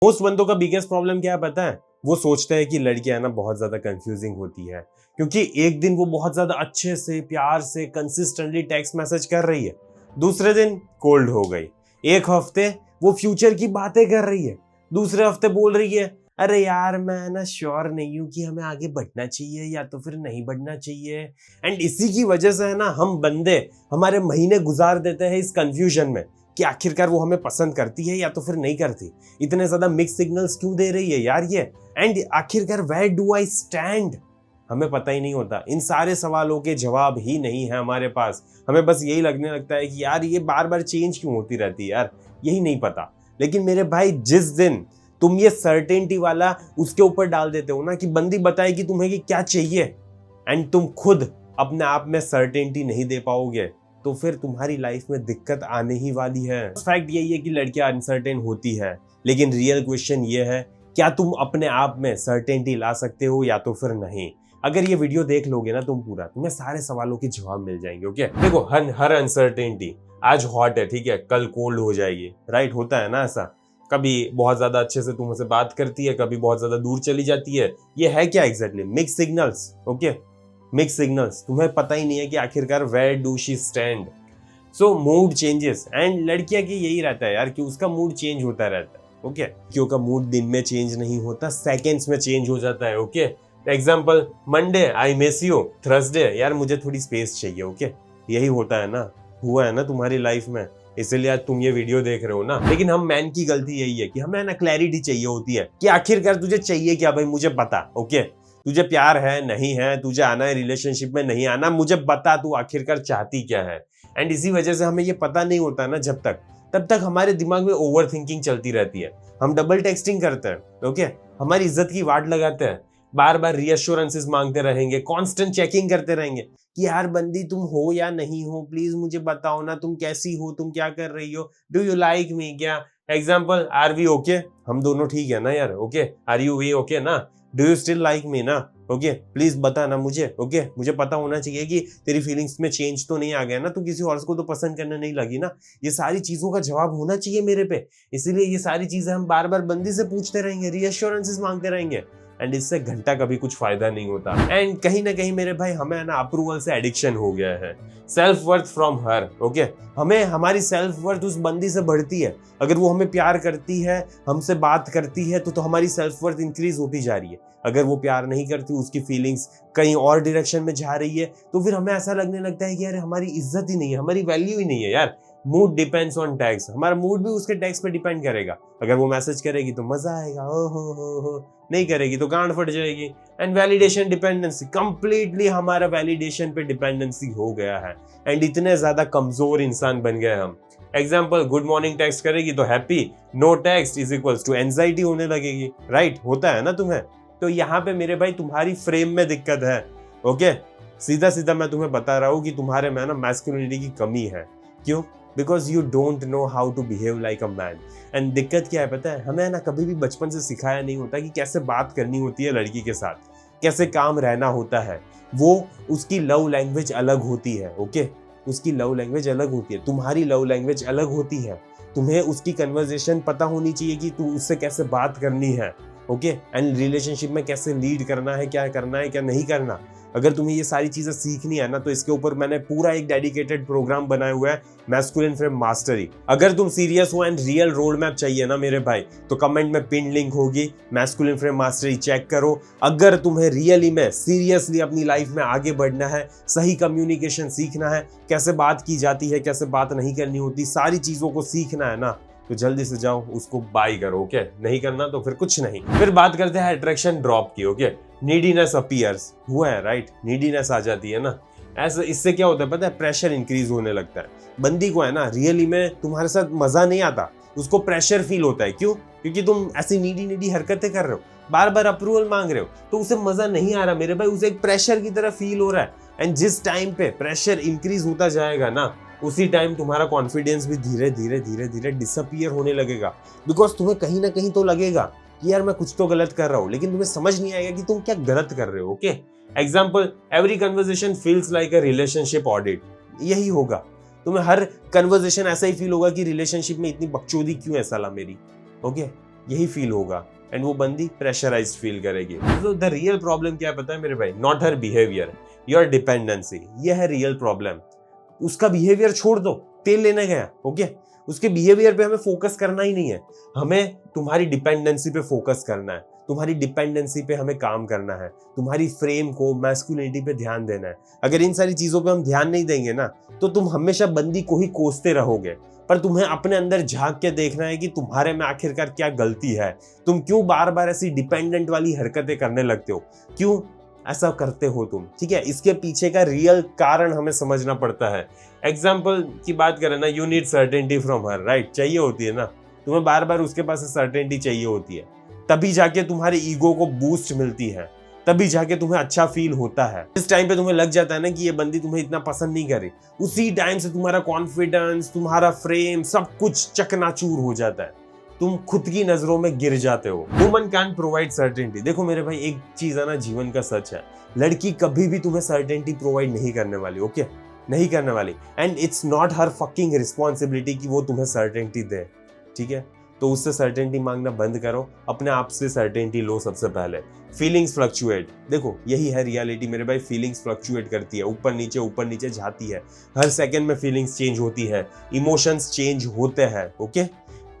Most बंदों का biggest problem क्या है पता है? वो सोचते हैं कि लड़कियां ना बहुत ज्यादा कंफ्यूजिंग होती है, क्योंकि एक दिन वो बहुत ज्यादा अच्छे से प्यार से कंसिस्टेंटली टेक्स्ट मैसेज कर रही है, दूसरे दिन कोल्ड हो गई। एक हफ्ते वो फ्यूचर की बातें कर रही है, दूसरे हफ्ते बोल रही है अरे यार मैं ना श्योर नहीं हूं कि हमें आगे बढ़ना चाहिए या तो फिर नहीं बढ़ना चाहिए। एंड इसी की वजह से है ना हम बंदे हमारे महीने गुजार देते हैं इस कंफ्यूजन में कि आखिरकार वो हमें पसंद करती है या तो फिर नहीं करती। इतने ज्यादा मिक्स सिग्नल्स क्यों दे रही है यार ये, एंड आखिरकार वेयर डू आई स्टैंड, हमें पता ही नहीं होता। इन सारे सवालों के जवाब ही नहीं है हमारे पास। हमें बस यही लगने लगता है कि यार ये बार बार चेंज क्यों होती रहती है यार, यही नहीं पता। लेकिन मेरे भाई जिस दिन तुम ये सर्टेनिटी वाला उसके ऊपर डाल देते हो ना कि बंदी बताए कि तुम्हें कि क्या चाहिए, एंड तुम खुद अपने आप में सर्टेनिटी नहीं दे पाओगे, तो फिर तुम्हारी लाइफ में दिक्कत आने ही वाली है। फैक्ट यही है कि लड़कियां अनसर्टेन होती है, लेकिन रियल क्वेश्चन ये है क्या तुम अपने आप में सर्टेनिटी ला सकते हो या तो फिर नहीं। अगर ये वीडियो देख लोगे ना तुम पूरा, तुम्हें सारे सवालों के जवाब मिल जाएंगे। ओके देखो, हर अनसर्टेनिटी, आज हॉट है ठीक है, कल कोल्ड हो जाएगी, राइट? होता है ना ऐसा, कभी बहुत ज्यादा अच्छे से तुमसे बात करती है, कभी बहुत ज्यादा दूर चली जाती है। ये है क्या exactly? Mix signals. Okay, mix signals, तुम्हें पता ही नहीं है कि आखिरकार where do she stand. So mood changes, and लड़कियां की यही रहता है यार कि उसका मूड चेंज होता रहता है। ओके, क्यों का मूड दिन में चेंज नहीं होता, सेकंड्स में चेंज हो जाता है। Okay, example Monday I miss you, Thursday यार मुझे थोड़ी स्पेस चाहिए। ओके, यही होता है ना, हुआ है ना तुम्हारी लाइफ में, इसलिए आज तुम ये वीडियो देख रहे हो ना। लेकिन हम मैन की गलती यही है कि हमें ना क्लैरिटी चाहिए होती है कि आखिरकार तुझे चाहिए क्या भाई, मुझे बता। ओके, तुझे प्यार है नहीं है, तुझे आना है रिलेशनशिप में नहीं आना, मुझे बता तू आखिरकार चाहती क्या है। एंड इसी वजह से हमें ये पता नहीं होता ना जब तक, तब तक हमारे दिमाग में ओवर थिंकिंग चलती रहती है। हम डबल टेक्सटिंग करते हैं। ओके, हमारी इज्जत की वाट लगाते हैं, बार बार रीअश्योरेंसेस मांगते रहेंगे, कांस्टेंट चेकिंग करते रहेंगे कि यार बंदी तुम हो या नहीं हो, प्लीज मुझे बताओ ना, तुम कैसी हो, तुम क्या कर रही हो, डू यू लाइक मी क्या। एग्जाम्पल, आर वी ओके, हम दोनों ठीक है ना यार। Okay, are you we okay ना, do you still like me ना। ओके, प्लीज बता ना मुझे। ओके, मुझे पता होना चाहिए कि तेरी फीलिंग्स में चेंज तो नहीं आ गया ना, तू किसी और को तो पसंद करने नहीं लगी ना। ये सारी चीजों का जवाब होना चाहिए मेरे पे, इसीलिए ये सारी चीजें हम बार बार बंदी से पूछते रहेंगे, रीअश्योरेंसेस मांगते रहेंगे, एंड इससे घंटा कभी कुछ फायदा नहीं होता। एंड कहीं ना कहीं मेरे भाई हमें ना अप्रूवल से एडिक्शन हो गया है, self worth from her. Okay, हमें हमारी सेल्फ वर्थ उस बंदी से बढ़ती है। अगर वो हमें प्यार करती है, हमसे बात करती है, तो हमारी सेल्फ वर्थ इंक्रीज होती जा रही है। अगर वो प्यार नहीं करती, उसकी फीलिंग्स कहीं और डायरेक्शन में जा रही है, तो फिर हमें ऐसा लगने लगता है कि यार हमारी इज्जत ही नहीं है, हमारी वैल्यू ही नहीं है यार। मूड डिपेंड्स ऑन टैक्स, हमारा मूड भी उसके टैक्स पे डिपेंड करेगा। अगर वो मैसेज करेगी तो मजा आएगा, ओ हो, नहीं करेगी तो गांड फट जाएगी। एंड वैलिडेशन डिपेंडेंसी, कंप्लीटली हमारा वैलिडेशन पे डिपेंडेंसी हो गया है, एंड इतने ज्यादा कमजोर इंसान बन गए हम। एग्जाम्पल, गुड मॉर्निंग टेक्स्ट करेगी तो happy, no text is equals to anxiety होने लगेगी, राइट? होता है ना तुम्हें। तो यहाँ पे मेरे भाई तुम्हारी फ्रेम में दिक्कत है। ओके, सीधा सीधा मैं तुम्हें बता रहा हूँ कि तुम्हारे में ना मैस्कुलिनिटी की कमी है। क्यों? Because you don't know how to behave like a man. And दिक्कत क्या है पता है, हमें ना कभी भी बचपन से सिखाया नहीं होता कि कैसे बात करनी होती है लड़की के साथ, कैसे काम रहना होता है। वो उसकी लव लैंग्वेज अलग होती है। ओके, उसकी लव लैंग्वेज अलग होती है, तुम्हारी लव लैंग्वेज अलग होती है। तुम्हें उसकी कन्वर्सेशन पता होनी चाहिए कि तू उससे कैसे बात करनी है। ओके, एंड रिलेशनशिप में कैसे लीड करना है, क्या करना है क्या नहीं करना। अगर तुम्हें ये सारी चीजें सीखनी है ना, तो इसके ऊपर मैंने पूरा एक डेडिकेटेड प्रोग्राम बनाया हुआ है, मैस्कुलिन फ्रेम मास्टरी। अगर तुम सीरियस हो एंड रियल रोड मैप चाहिए ना मेरे भाई, तो कमेंट में पिन लिंक होगी, मैस्कुलिन फ्रेम मास्टरी चेक करो। अगर तुम्हें रियली में सीरियसली अपनी लाइफ में आगे बढ़ना है, सही कम्युनिकेशन सीखना है, कैसे बात की जाती है, कैसे बात नहीं करनी होती, सारी चीजों को सीखना है ना, तो जल्दी से जाओ उसको बाय करो। ओके, नहीं करना तो फिर कुछ नहीं। फिर बात करते हैं अट्रैक्शन ड्रॉप की। ओके, नीडीनेस अपीयर्स, हुआ है राइट, नीडीनेस आ जाती है ना। ऐसे इससे क्या होता है पता है, प्रेशर इंक्रीज होने लगता है। बंदी को है ना रियली में तुम्हारे साथ मजा नहीं आता, उसको प्रेशर फील होता है। क्यों? क्योंकि तुम ऐसी नीडी हरकतें कर रहे हो, बार बार अप्रूवल मांग रहे हो, तो उसे मजा नहीं आ रहा मेरे भाई, उसे एक प्रेशर की तरह फील हो रहा है। एंड जिस टाइम पे प्रेशर इंक्रीज होता जाएगा ना, उसी टाइम तुम्हारा कॉन्फिडेंस भी धीरे धीरे डिसअपीयर होने लगेगा। बिकॉज तुम्हें कहीं ना कहीं तो लगेगा कि यार मैं कुछ तो गलत कर रहा हूं, लेकिन तुम्हें समझ नहीं आएगा कि तुम क्या गलत कर रहे हो। Okay, example, every conversation feels like a relationship audit, यही होगा। तुम्हें हर कन्वर्सेशन ऐसा ही फील होगा कि रिलेशनशिप में इतनी बकचोदी क्यों है साला मेरी। ओके, यही फील होगा एंड वो बंदी प्रेशराइज्ड फील करेगी। तो द रियल प्रॉब्लम क्या है पता है मेरे भाई, not her behaviour, your dependency. ये है रियल प्रॉब्लम। उसका बिहेवियर छोड़ दो, तेल लेने गया, ओके, उसके बिहेवियर पे हमें फोकस करना ही नहीं है, हमें तुम्हारी डिपेंडेंसी पे फोकस करना है, तुम्हारी डिपेंडेंसी पे हमें काम करना है, तुम्हारी फ्रेम को, मैस्कुलिनिटी पे ध्यान देना है। अगर इन सारी चीजों पे हम ध्यान नहीं देंगे ना, तो तुम हमेशा बंदी को ही कोसते रहोगे। पर तुम्हें अपने अंदर झांक के देखना है कि तुम्हारे में आखिरकार क्या गलती है, तुम क्यों बार बार ऐसी डिपेंडेंट वाली हरकतें करने लगते हो, क्यों ऐसा करते हो तुम, ठीक है। इसके पीछे का रियल कारण हमें समझना पड़ता है। एग्जाम्पल की बात करें ना, you need certainty from her, right, चाहिए होती है ना, तुम्हें बार बार उसके पास सर्टेनिटी चाहिए होती है, तभी जाके तुम्हारे ईगो को बूस्ट मिलती है, तभी जाके तुम्हें अच्छा फील होता है। इस टाइम पे तुम्हें लग जाता है ना कि ये बंदी तुम्हें इतना पसंद नहीं कर रही, उसी टाइम से तुम्हारा कॉन्फिडेंस, तुम्हारा फ्रेम, सब कुछ चकनाचूर हो जाता है, तुम खुद की नजरों में गिर जाते हो। Woman can provide certainty. देखो मेरे भाई, एक चीज है ना, जीवन का सच है, लड़की कभी भी तुम्हें सर्टेनिटी प्रोवाइड नहीं करने वाली, ओके, नहीं करने वाली। And it's not her fucking responsibility कि वो तुम्हें सर्टेनिटी दे, ठीक है। तो उससे सर्टेनिटी मांगना बंद करो, अपने आप से सर्टेनिटी लो सबसे पहले। फीलिंग्स फ्लक्चुएट, देखो यही है रियलिटी मेरे भाई, फीलिंग्स फ्लक्चुएट करती है, ऊपर नीचे जाती है, हर सेकंड में फीलिंग्स चेंज होती है, इमोशंस चेंज होते हैं, okay.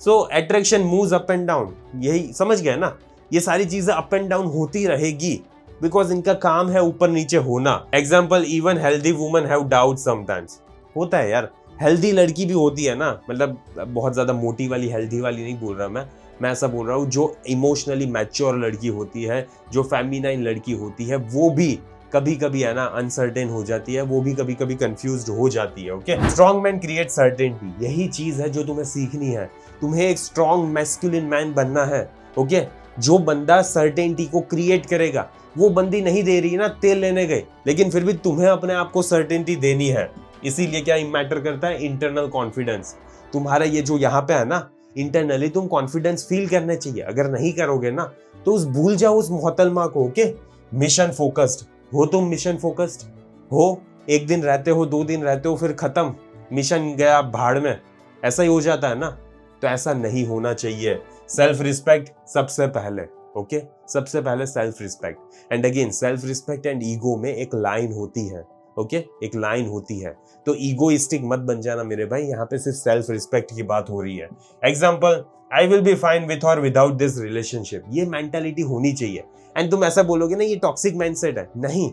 So attraction moves up and down, यही समझ गया ना, ये सारी चीजें अप एंड डाउन होती रहेगी, बिकॉज इनका काम है ऊपर नीचे होना। Example, even healthy woman have doubt sometimes, होता है यार, हेल्दी लड़की भी होती है ना, मतलब बहुत ज्यादा मोटी वाली हेल्दी वाली नहीं बोल रहा मैं ऐसा बोल रहा हूँ, जो इमोशनली मैच्योर लड़की होती है, जो फेमिनाइन लड़की होती है, वो भी कभी कभी है ना अनसर्टेन हो जाती है, वो भी कभी कभी कंफ्यूज्ड हो जाती है, okay. Strong man create certainty, यही चीज है जो तुम्हें सीखनी है, तुम्हें एक स्ट्रॉन्ग मैस्कुलिन मैन बनना है, ओके। जो बंदा सर्टेनिटी को क्रिएट करेगा, वो बंदी नहीं दे रही है ना, तेल लेने गए, लेकिन फिर भी तुम्हें अपने आप को सर्टेनिटी देनी है। इसीलिए क्या मैटर करता है, इंटरनल कॉन्फिडेंस। तुम्हारा ये जो यहाँ पे है ना, इंटरनली तुम कॉन्फिडेंस फील करने चाहिए। अगर नहीं करोगे ना, तो उस भूल जाओ उस मोहतलमा को, ओके। मिशन फोकस्ड हो तुम, मिशन फोकस्ड हो, एक दिन रहते हो, 2 दिन रहते हो, फिर खत्म, मिशन गया भाड़ में, ऐसा ही हो जाता है ना। तो ऐसा नहीं होना चाहिए। सेल्फ रिस्पेक्ट सबसे पहले, ओके, सबसे पहले self respect. And again, self respect and ego में एक लाइन होती है, ओके, एक लाइन होती है। तो ईगोइस्टिक मत बन जाना मेरे भाई, यहाँ पे सिर्फ सेल्फ रिस्पेक्ट की बात हो रही है। Example, I will be fine with और विदाउट दिस रिलेशनशिप, ये मेंटालिटी होनी चाहिए। एंड तुम ऐसा बोलोगे ना, ये टॉक्सिक माइंडसेट है, नहीं,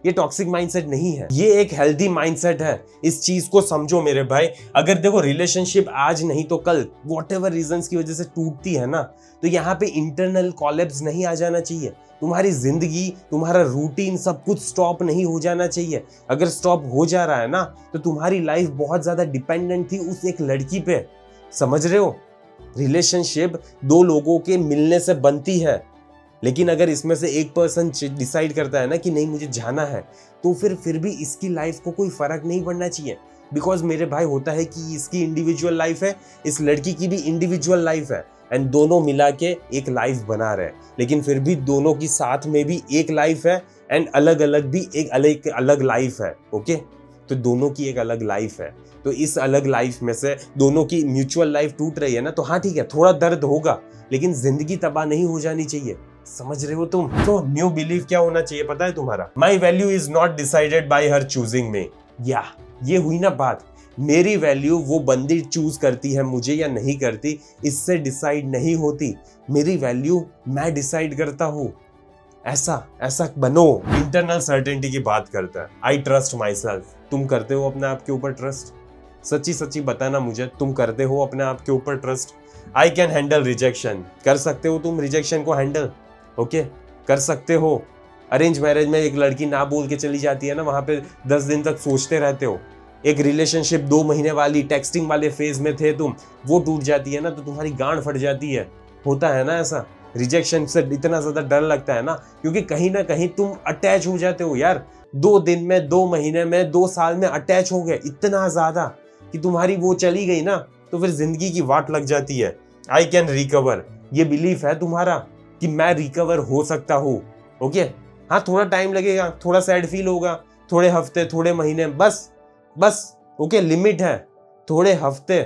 ये टॉक्सिक माइंडसेट नहीं है, ये एक हेल्दी माइंडसेट है। इस चीज को समझो मेरे भाई। अगर देखो रिलेशनशिप आज नहीं तो कल व्हाटएवर रीजंस की वजह से टूटती है ना, तो यहाँ पे इंटरनल कोलैप्स नहीं आ जाना चाहिए। तुम्हारी जिंदगी, तुम्हारा रूटीन, सब कुछ स्टॉप नहीं हो जाना चाहिए। अगर स्टॉप हो जा रहा है ना, तो तुम्हारी लाइफ बहुत ज्यादा डिपेंडेंट थी उस एक लड़की पे, समझ रहे हो। रिलेशनशिप 2 लोगों के मिलने से बनती है, लेकिन अगर इसमें से एक पर्सन डिसाइड करता है ना कि नहीं मुझे जाना है, तो फिर भी इसकी लाइफ को कोई फर्क नहीं पड़ना चाहिए। बिकॉज मेरे भाई होता है कि इसकी इंडिविजुअल लाइफ है, इस लड़की की भी इंडिविजुअल लाइफ है, एंड दोनों मिला के एक लाइफ बना रहे हैं, लेकिन फिर भी दोनों की साथ में भी एक लाइफ है, एंड अलग अलग भी एक अलग लाइफ है, ओके। तो दोनों की एक अलग लाइफ है, तो इस अलग लाइफ में से दोनों की म्यूचुअल लाइफ टूट रही है ना, तो हाँ ठीक है, थोड़ा दर्द होगा, लेकिन जिंदगी तबाह नहीं हो जानी चाहिए, समझ रहे हो तुम। तो न्यू बिलीफ क्या होना चाहिए पता है तुम्हारा, my value is not decided by her choosing मी। या ये हुई ना बात, मेरी वैल्यू वो बंदी चूज करती है मुझे या नहीं करती, इससे डिसाइड नहीं होती। मेरी वैल्यू मैं डिसाइड करता हूँ। ऐसा बनो। इंटरनल सर्टेनिटी की बात करता है। I trust my self. तुम करते हो अपने आप के ऊपर ट्रस्ट? सच्ची सच्ची बताना मुझे, तुम करते हो अपने आप के ऊपर trust? I can handle rejection. कर सकते हो तुम रिजेक्शन को हैंडल? ओके, कर सकते हो। अरेंज मैरिज में एक लड़की ना बोल के चली जाती है ना, वहां पे 10 दिन तक सोचते रहते हो। एक रिलेशनशिप 2 महीने वाली टेक्सटिंग वाले फेज में थे तुम, वो टूट जाती है ना, तो तुम्हारी गांड फट जाती है। होता है ना ऐसा। रिजेक्शन से इतना ज्यादा डर लगता है ना, क्योंकि कहीं ना कहीं तुम अटैच हो जाते हो यार। 2 दिन में, 2 महीने में, 2 साल में अटैच हो गए इतना ज्यादा कि तुम्हारी वो चली गई ना, तो फिर जिंदगी की वाट लग जाती है। I can recover. ये बिलीफ है तुम्हारा कि मैं रिकवर हो सकता हूँ। ओके, हाँ थोड़ा टाइम लगेगा, थोड़ा सैड फील होगा, थोड़े हफ्ते, थोड़े महीने, बस ओके, लिमिट है, थोड़े हफ्ते,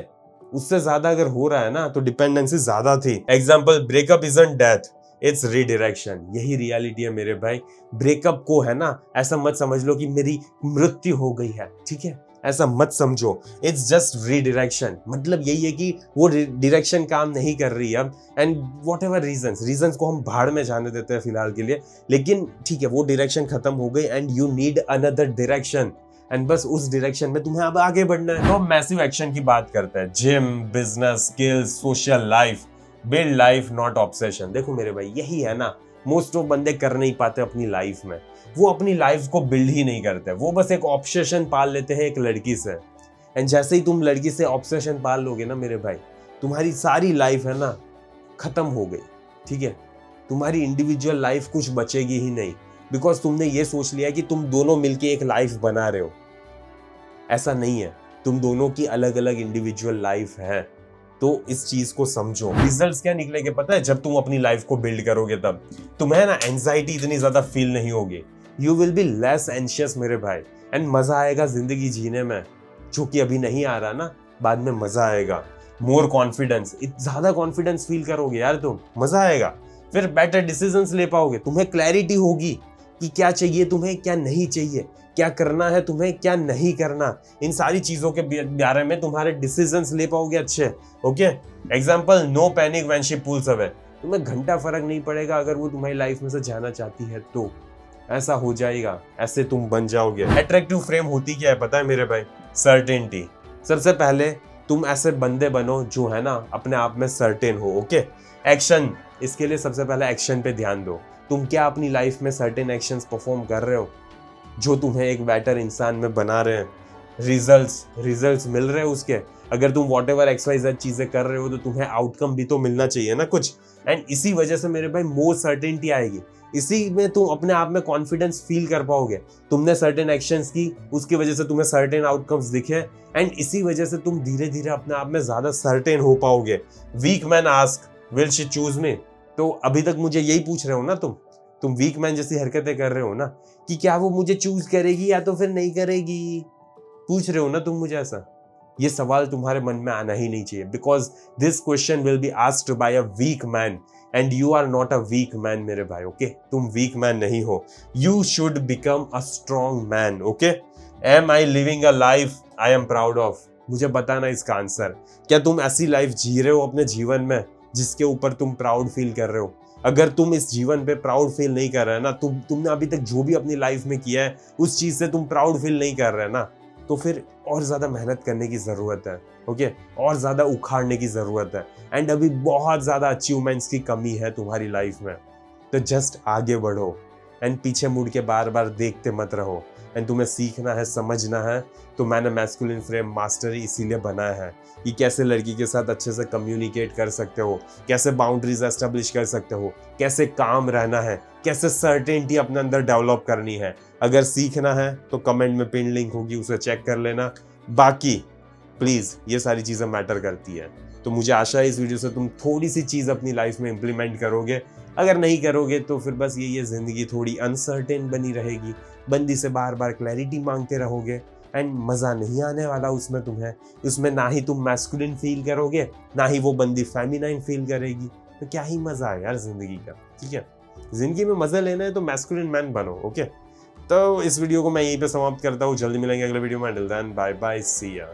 उससे ज्यादा अगर हो रहा है ना तो डिपेंडेंसी ज्यादा थी। Example, breakup isn't death, it's redirection. यही रियलिटी है मेरे भाई। ब्रेकअप को है ना ऐसा मत समझ लो कि मेरी मृत्यु हो गई है, ठीक है, ऐसा मत समझो। It's just redirection. मतलब यही है कि वो डायरेक्शन काम नहीं कर रही है अब, एंड वॉट एवर रीजंस को हम भाड़ में जाने देते हैं फिलहाल के लिए, लेकिन ठीक है, वो डायरेक्शन खत्म हो गई and you need another direction, and बस उस डायरेक्शन में तुम्हें अब आगे बढ़ना है। तो मैसिव एक्शन की बात करते हैं। Gym, business, skills, social life, build life not obsession. देखो मेरे भाई, यही है ना, मोस्ट ऑफ बंदे कर नहीं पाते अपनी लाइफ में। वो अपनी लाइफ को बिल्ड ही नहीं करते, वो बस एक ऑब्सेशन पाल लेते हैं एक लड़की से। एंड जैसे ही तुम लड़की से ऑब्सेशन पाल लोगे ना मेरे भाई, तुम्हारी सारी लाइफ है ना खत्म हो गई, ठीक है। तुम्हारी इंडिविजुअल लाइफ कुछ बचेगी ही नहीं, बिकॉज तुमने ये सोच लिया कि तुम दोनों मिलके एक लाइफ बना रहे हो। ऐसा नहीं है, तुम दोनों की अलग अलग इंडिविजुअल लाइफ है। तो इस चीज को समझो। रिजल्ट्स क्या निकलेंगे पता है? जब तुम अपनी लाइफ को बिल्ड करोगे तब तुम्हें ना एंजाइटी इतनी ज्यादा फील नहीं होगी। You will be less anxious मेरे भाई, एंड मजा आएगा जिंदगी जीने में, जो कि अभी नहीं आ रहा ना, बाद में मजा आएगा। मोर कॉन्फिडेंस, ज्यादा कॉन्फिडेंस फील करोगे यार तुम, मजा आएगा। फिर बेटर डिसीजंस ले पाओगे, तुम्हें क्लैरिटी होगी कि क्या चाहिए तुम्हें, क्या नहीं चाहिए, क्या करना है तुम्हें, क्या नहीं करना। इन सारी चीजों के बारे में तुम्हारे डिसीजंस ले पाओगे अच्छे। Okay, example, no panic when she pulls away. तुम्हें घंटा फर्क नहीं पड़ेगा अगर वो तुम्हारी लाइफ में से जाना चाहती है तो ऐसा हो जाएगा, ऐसे तुम बन जाओगे। अट्रैक्टिव फ्रेम होती क्या है पता है मेरे भाई? सर्टेनिटी। सबसे पहले तुम ऐसे बंदे बनो जो है ना अपने आप में सर्टेन हो। ओके, एक्शन, इसके लिए सबसे पहले एक्शन पे ध्यान दो। तुम क्या अपनी लाइफ में सर्टेन एक्शंस परफॉर्म कर रहे हो जो तुम्हें एक बेटर इंसान में बना रहे हैं? रिजल्ट्स मिल रहे हैं उसके। अगर तुम वॉट एवर XYZ चीजें कर रहे हो तो तुम्हें आउटकम भी तो मिलना चाहिए ना कुछ। एंड इसी वजह से मेरे भाई मोर सर्टेनिटी आएगी, इसी में तुम अपने आप में कॉन्फिडेंस फील कर पाओगे। तुमने सर्टेन एक्शंस की, उसकी वजह से तुम्हें सर्टेन आउटकम्स दिखे, एंड इसी वजह से तुम धीरे धीरे अपने आप में ज्यादा सर्टेन हो पाओगे। Weak man ask, will she choose me? तो अभी तक मुझे यही पूछ रहे हो ना तुम वीक मैन जैसी हरकतें कर रहे हो ना, कि क्या वो मुझे चूज करेगी या तो फिर नहीं करेगी, पूछ रहे हो ना तुम मुझे ऐसा। ये सवाल तुम्हारे मन में आना ही नहीं चाहिए, because this question will be asked by a weak man, and you are not a weak man मेरे भाई। ओके, तुम वीक मैन नहीं हो, you should become a strong man. Okay, am I living a life I am proud of? मुझे बताना इसका answer. क्या तुम ऐसी लाइफ जी रहे हो अपने जीवन में जिसके ऊपर तुम प्राउड फील कर रहे हो? अगर तुम इस जीवन पे प्राउड फील नहीं कर रहे ना, तुमने अभी तक जो भी अपनी लाइफ में किया है उस चीज से तुम प्राउड फील नहीं कर रहे ना, तो फिर और ज्यादा मेहनत करने की जरूरत है। ओके, और ज्यादा उखाड़ने की जरूरत है, एंड अभी बहुत ज्यादा अचीवमेंट्स की कमी है तुम्हारी लाइफ में। तो जस्ट आगे बढ़ो, एंड पीछे मुड़ के बार बार देखते मत रहो। एंड तुम्हें सीखना है, समझना है। तो मैंने मैस्कुलिन फ्रेम मास्टरी इसीलिए बनाया है कि कैसे लड़की के साथ अच्छे से कम्युनिकेट कर सकते हो, कैसे बाउंड्रीज एस्टेब्लिश कर सकते हो, कैसे काम रहना है, कैसे सर्टेनिटी अपने अंदर डेवलप करनी है। अगर सीखना है तो कमेंट में पिन लिंक होगी, उसे चेक कर लेना। बाकी प्लीज ये सारी चीजें मैटर करती है। तो मुझे आशा है इस वीडियो से तुम थोड़ी सी चीज अपनी लाइफ में इंप्लीमेंट करोगे। अगर नहीं करोगे तो फिर बस ये जिंदगी थोड़ी अनसर्टेन बनी रहेगी, बंदी से बार बार क्लैरिटी मांगते रहोगे, एंड मजा नहीं आने वाला उसमें तुम्हें। उसमें ना ही तुम मैस्कुलिन फील करोगे, ना ही वो बंदी फेमिनाइन फील करेगी। तो क्या ही मजा है यार जिंदगी का, ठीक है। जिंदगी में मजा लेना है तो मैस्कुलिन मैन बनो। ओके, तो इस वीडियो को मैं यहीं पे समाप्त करता हूँ। जल्दी मिलेंगे अगले वीडियो में। टिल देन बाय बाय, सी या।